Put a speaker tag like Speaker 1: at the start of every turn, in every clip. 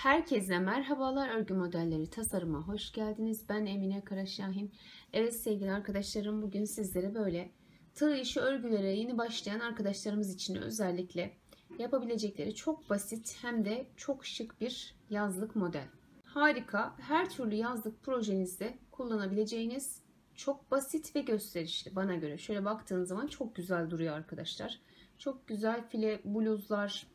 Speaker 1: Herkese merhabalar, örgü modelleri tasarıma hoş geldiniz. Ben Emine Karaşahin. Evet sevgili arkadaşlarım, bugün sizlere böyle tığ işi örgülere yeni başlayan arkadaşlarımız için özellikle yapabilecekleri çok basit hem de çok şık bir yazlık model. Harika, her türlü yazlık projenizde kullanabileceğiniz çok basit ve gösterişli bana göre. Şöyle baktığınız zaman çok güzel duruyor arkadaşlar. Çok güzel file bluzlar,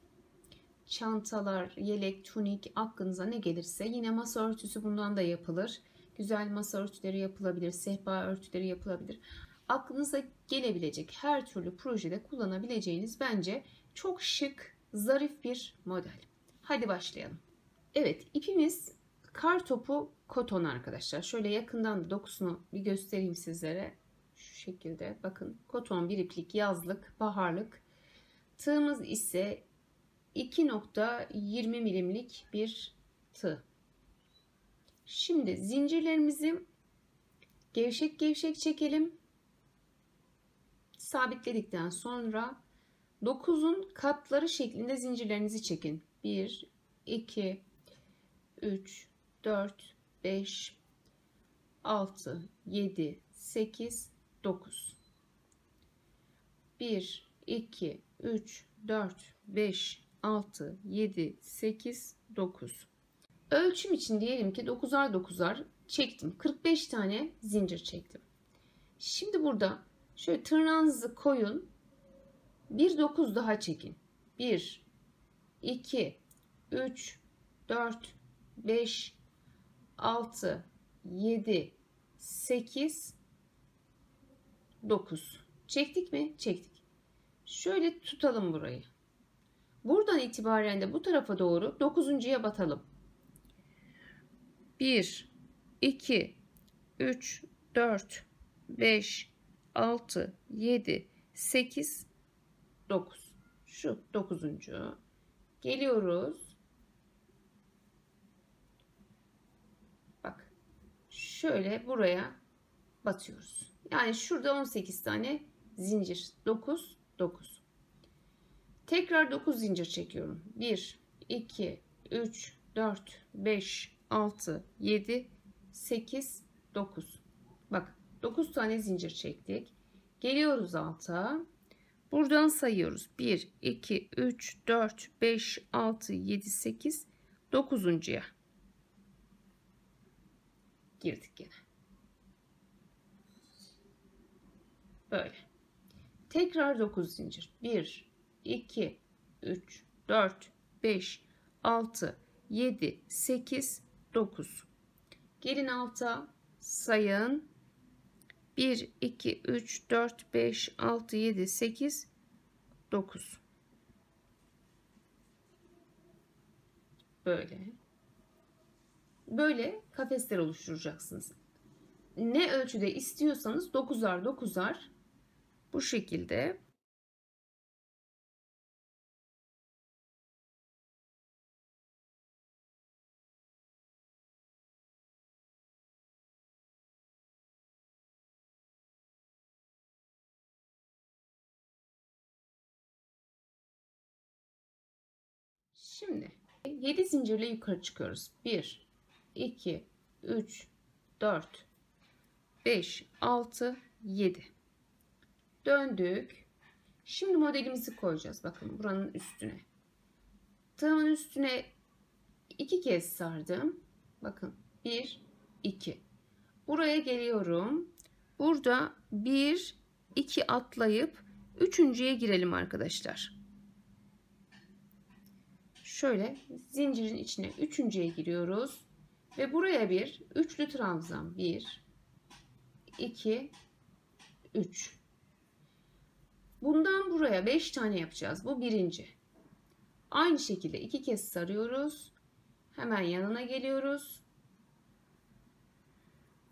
Speaker 1: çantalar, yelek, tunik, aklınıza ne gelirse. Yine masa örtüsü bundan da yapılır. Güzel masa örtüleri yapılabilir, sehpa örtüleri yapılabilir. Aklınıza gelebilecek her türlü projede kullanabileceğiniz bence çok şık, zarif bir model. Hadi başlayalım. Evet, ipimiz kar topu koton arkadaşlar. Şöyle yakından da dokusunu bir göstereyim sizlere. Şu şekilde bakın, koton bir iplik, yazlık, baharlık. Tığımız ise 2.20 milimlik bir tığ. Şimdi zincirlerimizi gevşek gevşek çekelim. Sabitledikten sonra 9'un katları şeklinde zincirlerinizi çekin. 1, 2, 3, 4, 5, 6, 7, 8, 9. 1, 2, 3, 4, 5, 6, 7, 8, 9. Ölçüm için diyelim ki 9'ar 9'ar çektim. 45 tane zincir çektim. Şimdi burada şöyle tırnağınızı koyun. Bir 9 daha çekin. 1, 2, 3, 4, 5, 6, 7, 8, 9. Çektik mi? Çektik. Şöyle tutalım burayı. Buradan itibaren de bu tarafa doğru 9'uncuya batalım. 1, 2, 3, 4, 5, 6, 7, 8, 9. Şu 9'uncu. Geliyoruz. Bak. Şöyle buraya batıyoruz. Yani şurada 18 tane zincir. 9, 9. Tekrar 9 zincir çekiyorum. 1, 2, 3, 4, 5, 6, 7, 8, 9. Bak 9 tane zincir çektik. Geliyoruz alta. Buradan sayıyoruz. 1, 2, 3, 4, 5, 6, 7, 8, 9'uncuya girdik yine. Böyle. Tekrar 9 zincir. 1, 2, 3, 4, 5, 6, 7, 8, 9. Gelin alta sayın. 1, 2, 3, 4, 5, 6, 7, 8, 9. Böyle. Böyle kafesler oluşturacaksınız. Ne ölçüde istiyorsanız 9'ar 9'ar bu şekilde. Şimdi 7 zincirle yukarı çıkıyoruz. 1, 2, 3, 4, 5, 6, 7. Döndük. Şimdi modelimizi koyacağız. Bakın buranın üstüne. Tığımın üstüne 2 kez sardım. Bakın 1, 2. Buraya geliyorum. Burada 1, 2 atlayıp üçüncüye girelim arkadaşlar. Şöyle zincirin içine üçüncüye giriyoruz. Ve buraya bir üçlü trabzan. 1, 2, 3. Bundan buraya 5 tane yapacağız. Bu birinci. Aynı şekilde 2 kez sarıyoruz. Hemen yanına geliyoruz.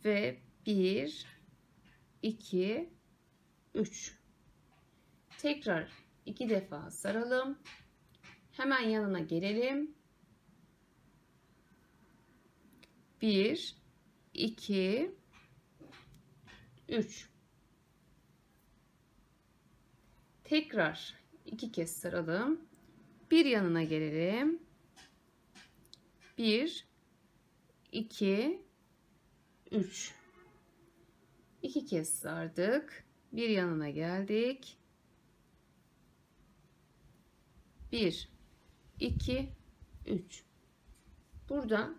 Speaker 1: Ve 1, 2, 3. Tekrar 2 defa saralım. Hemen yanına gelelim. 1, 2, 3. Tekrar 2 kez saralım. Bir yanına gelelim. 1, 2, 3. 2 kez sardık. Bir yanına geldik. 1, 2, 3. Burada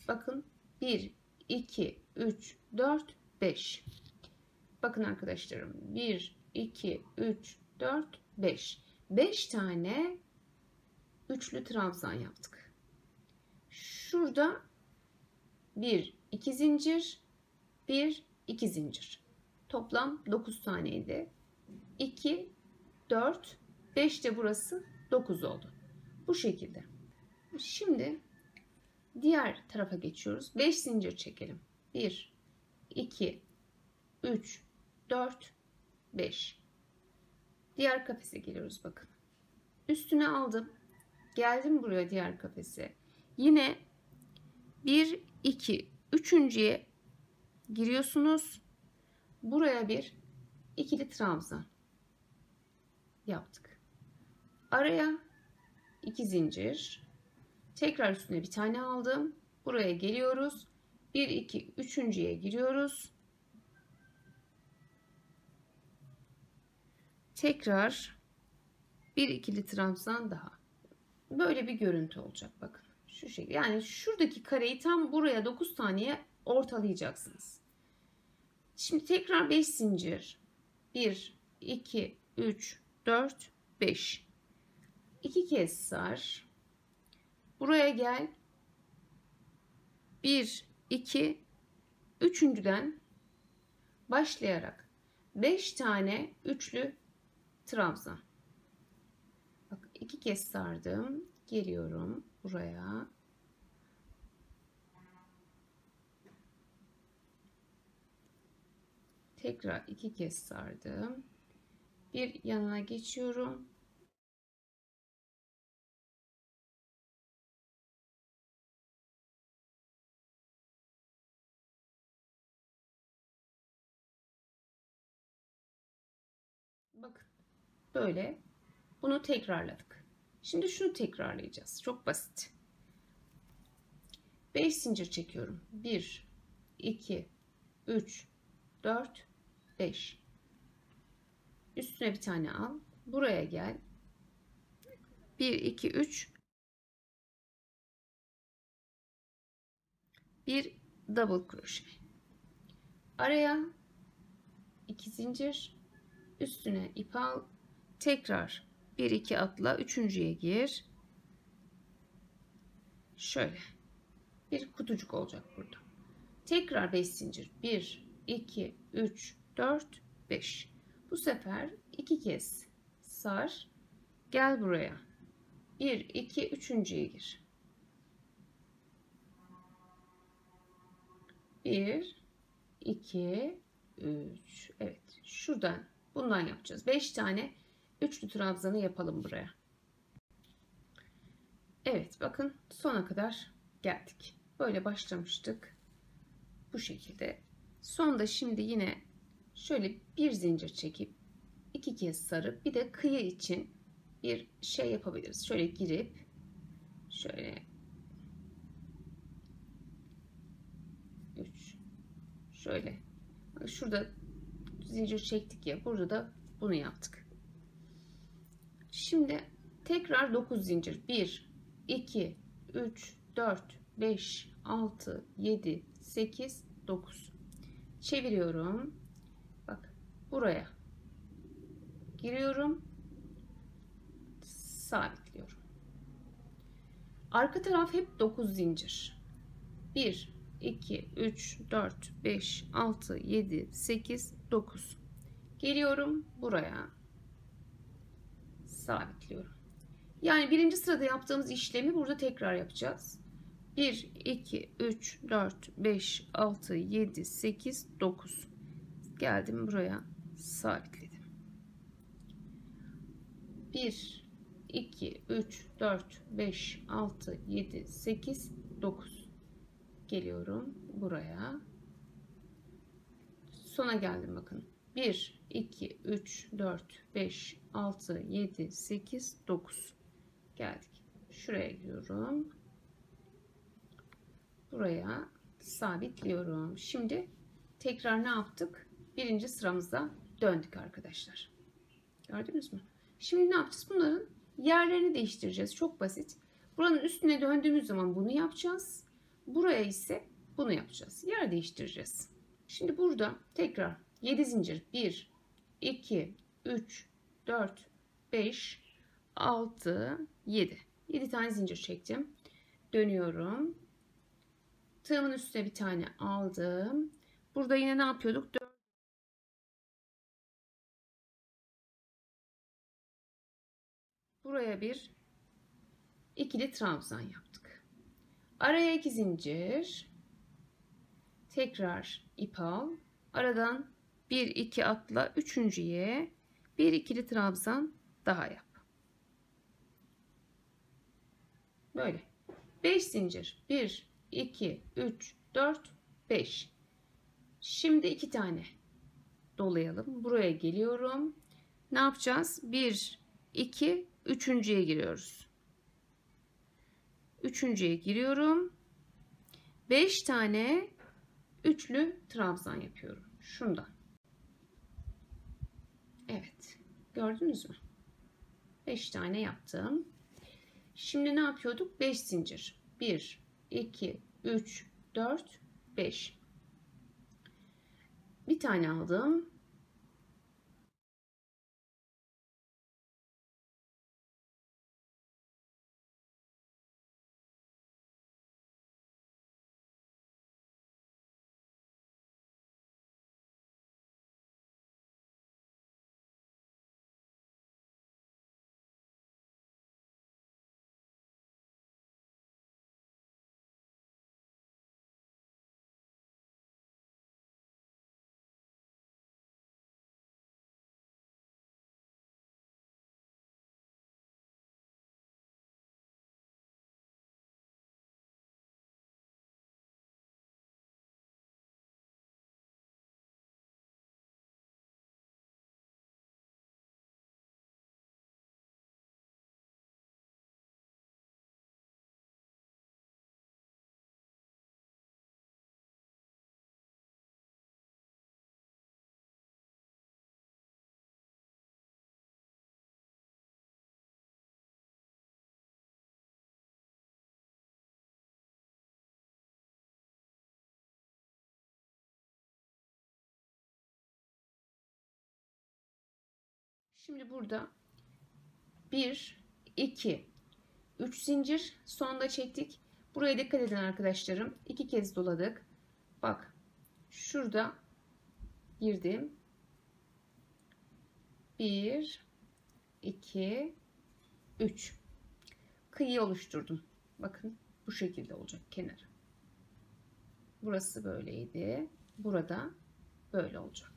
Speaker 1: bakın 1, 2, 3, 4, 5. Bakın arkadaşlarım 1, 2, 3, 4, 5. 5 tane üçlü trabzan yaptık. Şurada 1, 2 zincir, 1, 2 zincir. Toplam 9 taneydi. 2, 4, 5 de burası 9 oldu. Bu şekilde. Şimdi diğer tarafa geçiyoruz. 5 zincir çekelim. 1, 2, 3, 4, 5. Diğer kafese geliyoruz bakın. Üstüne aldım. Geldim buraya diğer kafese. Yine 1, 2, üçüncüye giriyorsunuz. Buraya bir ikili trabzan yaptık. Araya 2 zincir. Tekrar üstüne bir tane aldım. Buraya geliyoruz. 1, 2, üçüncüye giriyoruz. Tekrar bir ikili trabzan daha. Böyle bir görüntü olacak bakın. Şu şekilde. Yani şuradaki kareyi tam buraya 9 taneye ortalayacaksınız. Şimdi tekrar 5 zincir. 1, 2, 3, 4, 5. 2 kez sar. Buraya gel. 1, 2, üçüncüden başlayarak 5 tane üçlü trabzan. Bak 2 kez sardım. Geliyorum buraya. Tekrar 2 kez sardım. Bir yanına geçiyorum. Bakın böyle bunu tekrarladık. Şimdi şunu tekrarlayacağız. Çok basit. 5 zincir çekiyorum. 1, 2, 3, 4, 5. Üstüne bir tane al. Buraya gel. 1, 2, 3. Bir double crochet. Araya 2 zincir. Üstüne ip al. Tekrar 1, 2 atla. Üçüncüye gir. Şöyle. Bir kutucuk olacak burada. Tekrar 5 zincir. 1, 2, 3, 4, 5. Bu sefer 2 kez sar. Gel buraya. 1, 2, üçüncüye gir. 1, 2, 3. Evet. Şuradan bundan yapacağız. 5 tane üçlü trabzanı yapalım buraya. Evet bakın sona kadar geldik. Böyle başlamıştık. Bu şekilde. Sonda şimdi yine şöyle bir zincir çekip 2 kez sarıp bir de kıyı için bir şey yapabiliriz. Şöyle girip şöyle 3 şöyle şurada zincir çektik ya, burada da bunu yaptık. Şimdi tekrar 9 zincir. 1, 2, 3, 4, 5, 6, 7, 8, 9. Çeviriyorum. Bak buraya giriyorum. Sabitliyorum. Arka taraf hep 9 zincir. 1, 2, 3, 4, 5, 6, 7, 8, 9. Geliyorum buraya. Sabitliyorum. Yani birinci sırada yaptığımız işlemi burada tekrar yapacağız. 1, 2, 3, 4, 5, 6, 7, 8, 9. Geldim buraya sabitledim. 1, 2, 3, 4, 5, 6, 7, 8, 9. Geliyorum buraya. Sona geldim bakın. 1, 2, 3, 4, 5, 6, 7, 8, 9. Geldik. Şuraya giriyorum. Buraya sabitliyorum. Şimdi tekrar ne yaptık? Birinci sıramıza döndük arkadaşlar. Gördünüz mü? Şimdi ne yapacağız? Bunların yerlerini değiştireceğiz. Çok basit. Buranın üstüne döndüğümüz zaman bunu yapacağız. Buraya ise bunu yapacağız. Yer değiştireceğiz. Şimdi burada tekrar 7 zincir. 1, 2, 3, 4, 5, 6, 7. 7 tane zincir çektim. Dönüyorum. Tığımın üstüne bir tane aldım. Burada yine ne yapıyorduk? Buraya bir ikili trabzan yaptık. Araya 2 zincir. Tekrar ip al. Aradan 1 2 atla. Üçüncüye bir ikili trabzan daha yap. Böyle. 5 zincir. 1 2 3 4 5. Şimdi 2 tane dolayalım. Buraya geliyorum. Ne yapacağız? 1 2 üçüncüye giriyoruz. Üçüncüye giriyorum. 5 tane üçlü trabzan yapıyorum. Şundan. Evet. Gördünüz mü? 5 tane yaptım. Şimdi ne yapıyorduk? 5 zincir. 1 2 3 4 5. Bir tane aldım. Şimdi burada 1 2 3 zincir sonda çektik. Buraya dikkat edin arkadaşlarım. 2 kez doladık. Bak şurada girdim. 1 2 3 kıyı oluşturdum. Bakın bu şekilde olacak kenarı. Burası böyleydi. Burada böyle olacak.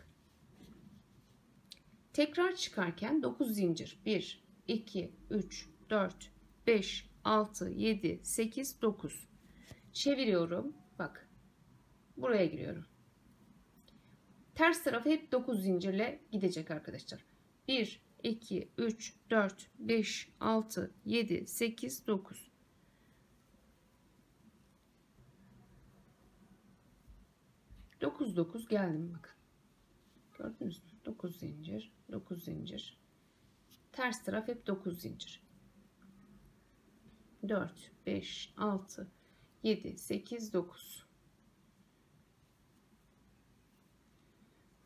Speaker 1: Tekrar çıkarken 9 zincir. 1 2 3 4 5 6 7 8 9. Çeviriyorum. Bak. Buraya giriyorum. Ters tarafı hep 9 zincirle gidecek arkadaşlar. 1 2 3 4 5 6 7 8 9. Dokuz dokuz geldim bakın. Gördünüz mü? 9 zincir, 9 zincir. Ters taraf hep 9 zincir. 4 5 6 7 8 9.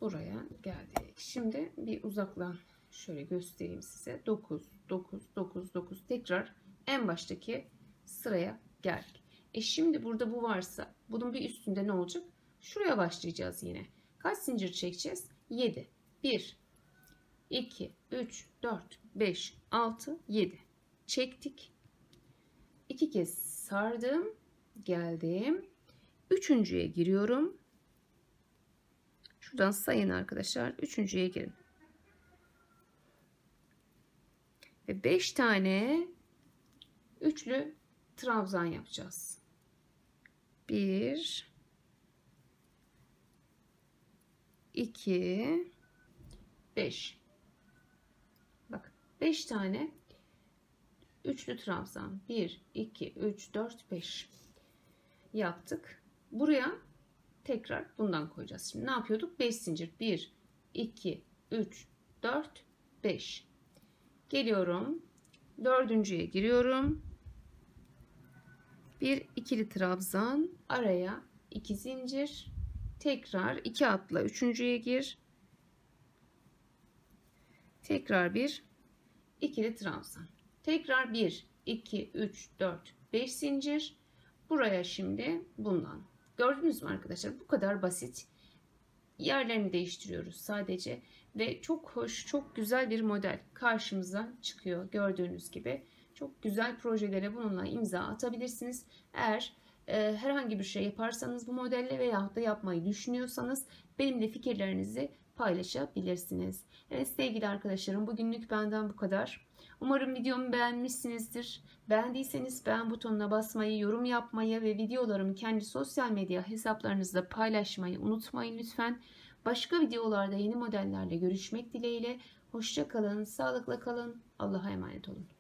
Speaker 1: Buraya geldik. Şimdi bir uzaklan. Şöyle göstereyim size. 9 9 9 9. Tekrar en baştaki sıraya geldik. Şimdi burada bu varsa bunun bir üstünde ne olacak? Şuraya başlayacağız yine. Kaç zincir çekeceğiz? 7. 1 2 3 4 5 6 7 çektik. 2 kez sardım. Geldim. Üçüncüye giriyorum. Şuradan sayın arkadaşlar. Üçüncüye girin. Ve 5 tane üçlü trabzan yapacağız. 1 2 5. Bak 5 tane üçlü trabzan 1 2 3 4 5 yaptık. Buraya tekrar bundan koyacağız. Şimdi ne yapıyorduk? 5 zincir. 1 2 3 4 5 geliyorum. Dördüncüye giriyorum. Bir ikili trabzan, araya 2 zincir, tekrar 2 atla üçüncüye gir, tekrar bir ikili trabzan, tekrar 1 2 3 4 5 zincir. Buraya şimdi bundan, gördünüz mü arkadaşlar? Bu kadar basit. Yerlerini değiştiriyoruz sadece ve çok hoş, çok güzel bir model karşımıza çıkıyor. Gördüğünüz gibi çok güzel projelere bununla imza atabilirsiniz. Eğer herhangi bir şey yaparsanız bu modelle veya da yapmayı düşünüyorsanız benimle fikirlerinizi paylaşabilirsiniz. Evet sevgili arkadaşlarım, bugünlük benden bu kadar. Umarım videomu beğenmişsinizdir. Beğendiyseniz beğen butonuna basmayı, yorum yapmayı ve videolarımı kendi sosyal medya hesaplarınızda paylaşmayı unutmayın lütfen. Başka videolarda yeni modellerle görüşmek dileğiyle. Hoşça kalın, sağlıkla kalın. Allah'a emanet olun.